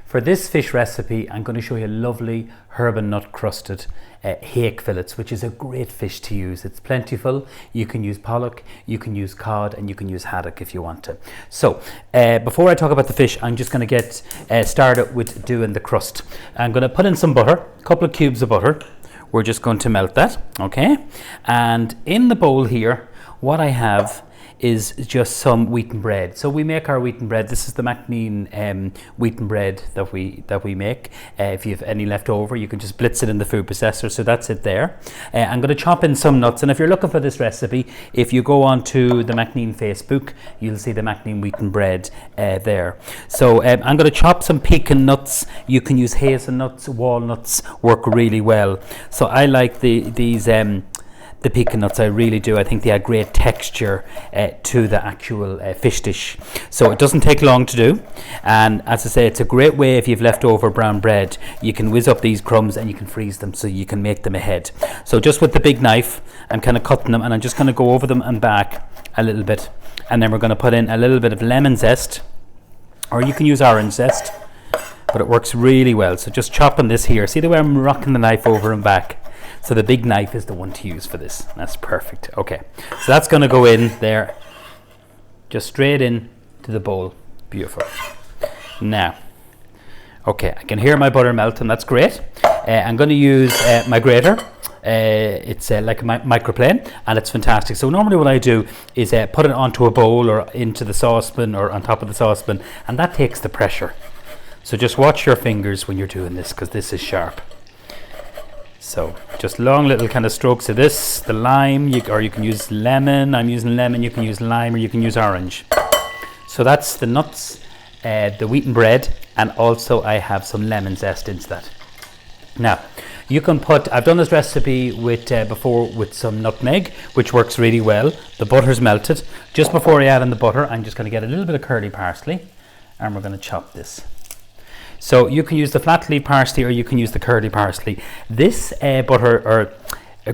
For this fish recipe, I'm going to show you lovely herb and nut crusted hake fillets, which is a great fish to use. It's plentiful. You can use pollock, you can use cod, and you can use haddock if you want to. So before I talk about the fish, I'm just going to get started with doing the crust. I'm going to put in some butter, a couple of cubes of butter. We're just going to melt that, okay? And in the bowl here, what I have is just some wheaten bread. So we make our wheaten bread. This is the Maclean wheaten bread that we make. If you have any left over, you can just blitz it in the food processor. So that's it there. I'm going to chop in some nuts. And if you're looking for this recipe, if you go on to the Maclean Facebook, you'll see the Maclean wheaten bread there. So I'm going to chop some pecan nuts. You can use hazelnuts, walnuts, work really well. So I like these the pecan nuts, I really do. I think they add great texture to the actual fish dish. So it doesn't take long to do. And as I say, it's a great way if you've leftover brown bread. You can whiz up these crumbs and you can freeze them so you can make them ahead. So just with the big knife, I'm kind of cutting them and I'm just going to go over them and back a little bit. And then we're going to put in a little bit of lemon zest, or you can use orange zest, but it works really well. So just chopping this here. See the way I'm rocking the knife over and back? So the big knife is the one to use for this. That's perfect. Okay, so that's going to go in there, just straight in to the bowl. Beautiful. Now, okay, I can hear my butter melting. That's great. I'm going to use my grater. It's like a microplane, and it's fantastic. So normally what I do is put it onto a bowl or into the saucepan or on top of the saucepan, and that takes the pressure. So just watch your fingers when you're doing this, because this is sharp. So just long little kind of strokes of this, the lime, or you can use lemon. I'm using lemon. You can use lime, or you can use orange. So that's the nuts, the wheaten bread, and also I have some lemon zest into that. Now you can put, I've done this recipe with before with some nutmeg, which works really well. The butter's melted. Just before I add in the butter, I'm just going to get a little bit of curly parsley, and we're going to chop this. So you can use the flat leaf parsley, or you can use the curly parsley. This butter or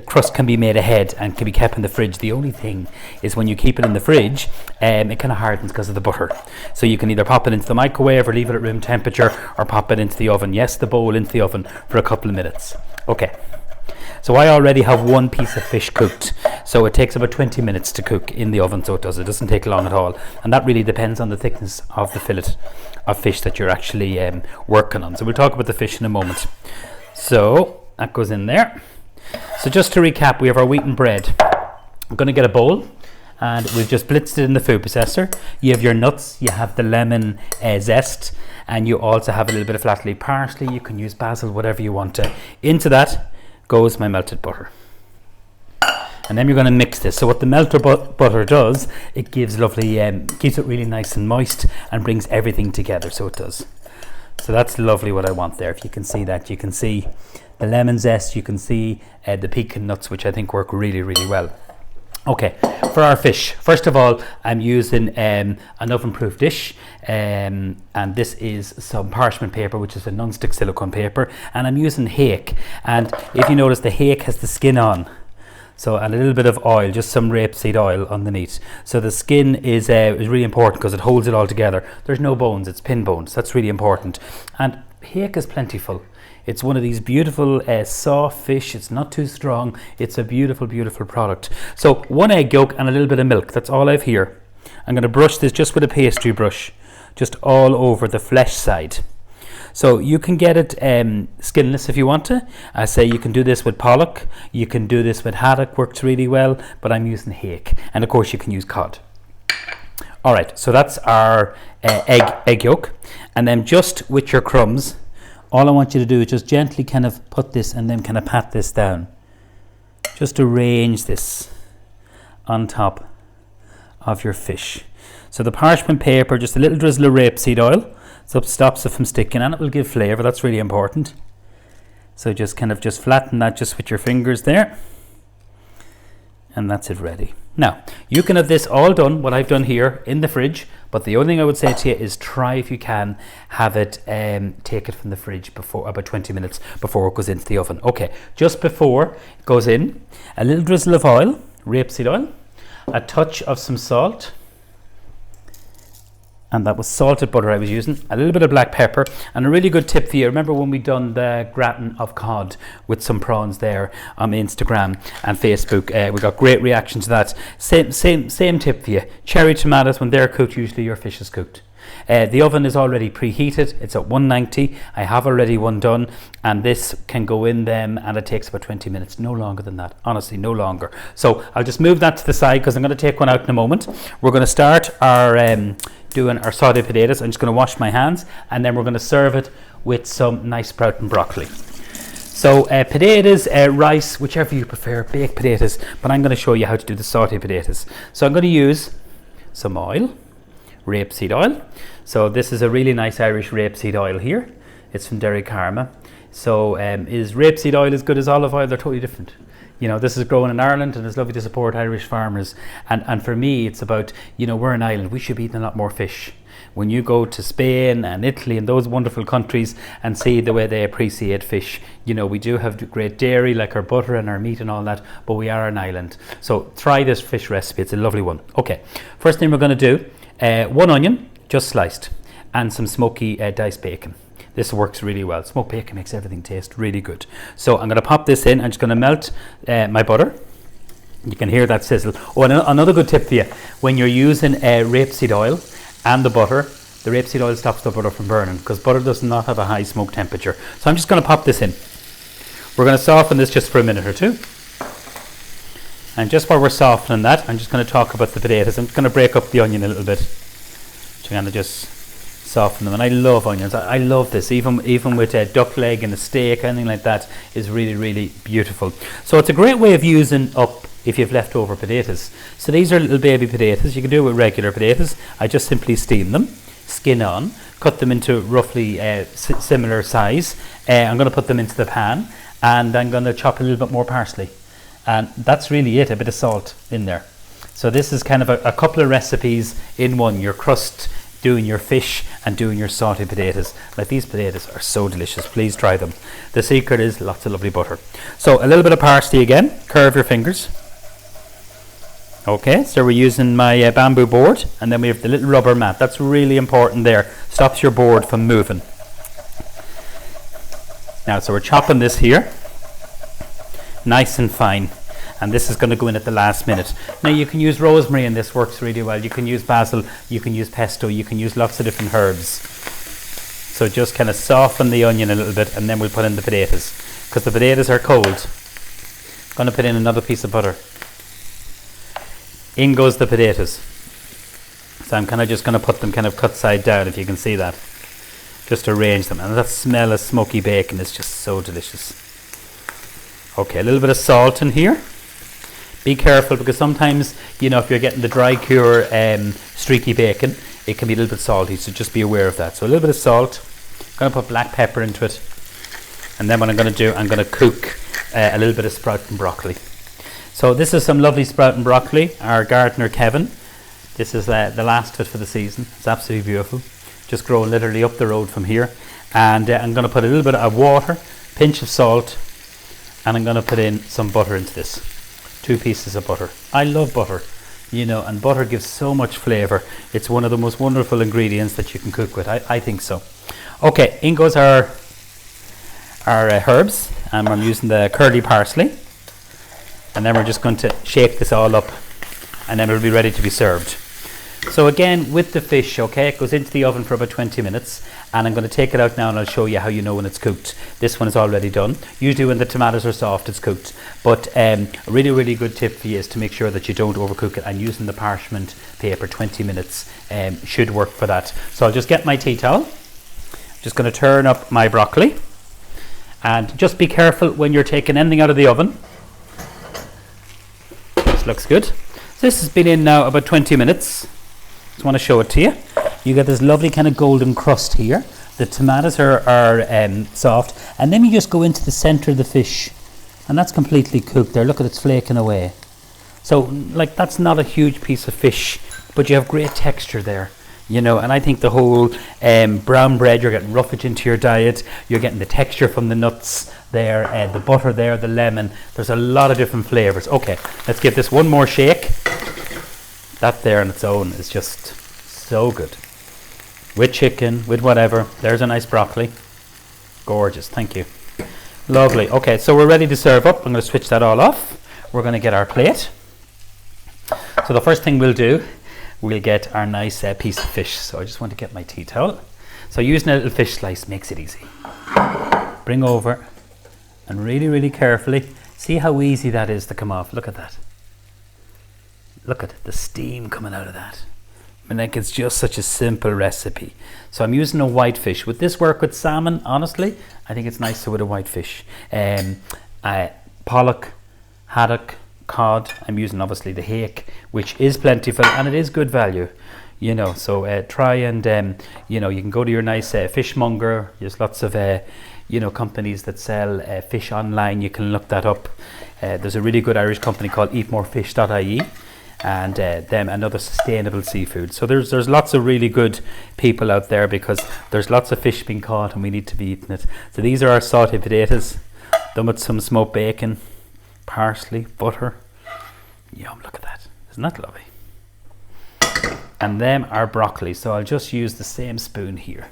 crust can be made ahead and can be kept in the fridge. The only thing is when you keep it in the fridge, it kind of hardens because of the butter. So you can either pop it into the microwave or leave it at room temperature, or pop it into the oven. Yes, the bowl into the oven for a couple of minutes. Okay. So I already have one piece of fish cooked. So it takes about 20 minutes to cook in the oven, so it doesn't take long at all. And that really depends on the thickness of the fillet of fish that you're actually working on. So we'll talk about the fish in a moment. So that goes in there. So just to recap, we have our wheaten bread. I'm going to get a bowl, and we've just blitzed it in the food processor. You have your nuts, you have the lemon zest, and you also have a little bit of flat leaf parsley. You can use basil, whatever you want to. Into that goes my melted butter. And then you're going to mix this. So what the melted butter does, it gives lovely, keeps it really nice and moist and brings everything together. So it does. So that's lovely what I want there. If you can see that, you can see the lemon zest, you can see the pecan nuts, which I think work really, really well. Okay, for our fish, first of all, I'm using an oven-proof dish, and this is some parchment paper, which is a non-stick silicone paper, and I'm using hake. And if you notice, the hake has the skin on. So, and a little bit of oil, just some rapeseed oil underneath. So the skin is really important because it holds it all together. There's no bones, it's pin bones. That's really important. And hake is plentiful. It's one of these beautiful soft fish. It's not too strong. It's a beautiful, beautiful product. So 1 egg yolk and a little bit of milk. That's all I've here. I'm going to brush this just with a pastry brush, just all over the flesh side. So you can get it skinless if you want to. I say you can do this with pollock. You can do this with haddock, works really well, but I'm using hake. And of course you can use cod. All right, so that's our egg yolk. And then just with your crumbs, all I want you to do is just gently kind of put this and then kind of pat this down. Just arrange this on top of your fish. So the parchment paper, just a little drizzle of rapeseed oil, so it stops it from sticking, and it will give flavour. That's really important. So just kind of just flatten that just with your fingers there, and that's it ready. Now you can have this all done, what I've done here, in the fridge, but the only thing I would say to you is try, if you can, have it take it from the fridge before about 20 minutes before it goes into the oven. Okay, just before it goes in, a little drizzle of oil, rapeseed oil, a touch of some salt, And that was salted butter I was using, a little bit of black pepper, and a really good tip for you. Remember when we done the gratin of cod with some prawns there on Instagram and Facebook? We got great reaction to that. Same tip for you. Cherry tomatoes, when they're cooked, usually your fish is cooked. The oven is already preheated. It's at 190. I have already one done, and this can go in them, and it takes about 20 minutes, no longer than that, honestly, no longer. So I'll just move that to the side because I'm going to take one out in a moment. We're going to start our doing our sauté potatoes. I'm just going to wash my hands, and then we're going to serve it with some nice sprouting broccoli. So potatoes, rice, whichever you prefer, baked potatoes, but I'm going to show you how to do the sauté potatoes. So I'm going to use some oil, rapeseed oil. So this is a really nice Irish rapeseed oil here. It's from Derry Karma. So is rapeseed oil as good as olive oil? They're totally different. You know, this is grown in Ireland, and it's lovely to support Irish farmers. And for me, it's about, you know, we're an island. We should be eating a lot more fish. When you go to Spain and Italy and those wonderful countries and see the way they appreciate fish, you know, we do have great dairy, like our butter and our meat and all that, but we are an island. So try this fish recipe. It's a lovely one. Okay, first thing we're going to do, 1 onion, just sliced, and some smoky diced bacon. This works really well. Smoked bacon makes everything taste really good. So I'm going to pop this in. I'm just going to melt my butter. You can hear that sizzle. Oh, and another good tip for you. When you're using rapeseed oil and the butter, the rapeseed oil stops the butter from burning because butter does not have a high smoke temperature. So I'm just going to pop this in. We're going to soften this just for a minute or two. And just while we're softening that, I'm just going to talk about the potatoes. I'm just going to break up the onion a little bit. So I'm going to just soften them, and I love onions. I love this, even with a duck leg and a steak, anything like that is really, really beautiful. So it's a great way of using up if you've leftover potatoes. So these are little baby potatoes. You can do it with regular potatoes. I just simply steam them, skin on, cut them into roughly similar size. I'm going to put them into the pan, and I'm going to chop a little bit more parsley, and that's really it. A bit of salt in there. So this is kind of a couple of recipes in one. Your crust, doing your fish, and doing your sauté potatoes. Like, these potatoes are so delicious. Please try them. The secret is lots of lovely butter. So a little bit of parsley again. Curve your fingers. Okay, so we're using my bamboo board, and then we have the little rubber mat. That's really important there. Stops your board from moving. Now, so we're chopping this here nice and fine. And this is going to go in at the last minute. Now, you can use rosemary, and this works really well. You can use basil, you can use pesto, you can use lots of different herbs. So just kind of soften the onion a little bit, and then we'll put in the potatoes. Because the potatoes are cold. I'm going to put in another piece of butter. In goes the potatoes. So I'm kind of just going to put them kind of cut side down, if you can see that. Just arrange them. And that smell of smoky bacon is just so delicious. Okay, a little bit of salt in here. Be careful, because sometimes, you know, if you're getting the dry cure streaky bacon, it can be a little bit salty, so just be aware of that. So a little bit of salt. I'm going to put black pepper into it. And then what I'm going to do, I'm going to cook a little bit of sprouting broccoli. So this is some lovely sprouting broccoli. Our gardener, Kevin. This is the last of it for the season. It's absolutely beautiful. Just growing literally up the road from here. And I'm going to put a little bit of water, pinch of salt, and I'm going to put in some butter into this. 2 pieces of butter. I love butter, you know, and butter gives so much flavour. It's one of the most wonderful ingredients that you can cook with. I think so. Okay, in goes our herbs, and I'm using the curly parsley. And then we're just going to shake this all up, and then it'll be ready to be served. So again, with the fish, okay, it goes into the oven for about 20 minutes, and I'm going to take it out now, and I'll show you how you know when it's cooked. This one is already done. Usually when the tomatoes are soft, it's cooked. But a really, really good tip for you is to make sure that you don't overcook it, and using the parchment paper 20 minutes should work for that. So I'll just get my tea towel. Just going to turn up my broccoli, and just be careful when you're taking anything out of the oven. This looks good. This has been in now about 20 minutes. Just want to show it to you. You get this lovely kind of golden crust here. The tomatoes are soft, and then you just go into the center of the fish, and that's completely cooked there. Look at it's flaking away. So like, that's not a huge piece of fish, but you have great texture there, you know. And I think the whole brown bread, you're getting roughage into your diet. You're getting the texture from the nuts there, the butter there, the lemon. There's a lot of different flavors. Okay, let's give this one more shake. That there on its own is just so good. with chicken, with whatever. There's a nice broccoli. Gorgeous, thank you. Lovely. Okay, so we're ready to serve up. I'm going to switch that all off. We're going to get our plate. So the first thing we'll do, we'll get our nice piece of fish. So I just want to get my tea towel. So using a little fish slice makes it easy. Bring over and really, really carefully. See how easy that is to come off. Look at that. Look at the steam coming out of that. I mean, like, it's just such a simple recipe. So I'm using a white fish. Would this work with salmon? Honestly, I think it's nicer with a white fish. Pollock, haddock, cod. I'm using obviously the hake, which is plentiful and it is good value. You know, so try and you know, you can go to your nice fishmonger. There's lots of you know, companies that sell fish online. You can look that up. There's a really good Irish company called eatmorefish.ie. And them another sustainable seafood. So there's lots of really good people out there, because there's lots of fish being caught and we need to be eating it. So these are our saute potatoes, done with some smoked bacon, parsley, butter. Yum, look at that. Isn't that lovely? And them are broccoli. So I'll just use the same spoon here.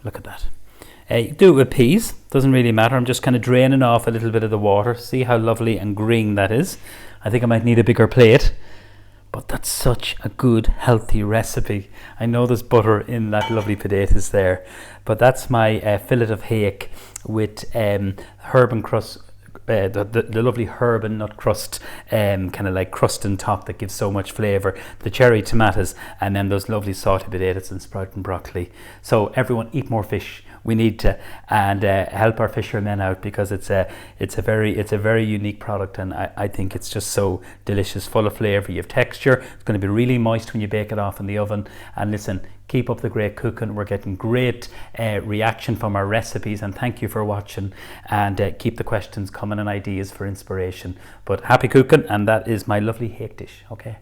Look at that. Do it with peas, doesn't really matter. I'm just kind of draining off a little bit of the water. See how lovely and green that is. I think I might need a bigger plate, but that's such a good, healthy recipe. I know there's butter in that lovely potatoes there, but that's my fillet of hake with herb and crust, the lovely herb and nut crust, kind of like crust on top that gives so much flavour, the cherry tomatoes, and then those lovely sauteed potatoes and sprouting broccoli. So everyone, eat more fish. We need to, and help our fishermen out, because it's a very unique product, and I think it's just so delicious, full of flavour. You have texture. It's going to be really moist when you bake it off in the oven. And listen, keep up the great cooking. We're getting great reaction from our recipes, and thank you for watching. And keep the questions coming and ideas for inspiration. But happy cooking, and that is my lovely hake dish. Okay.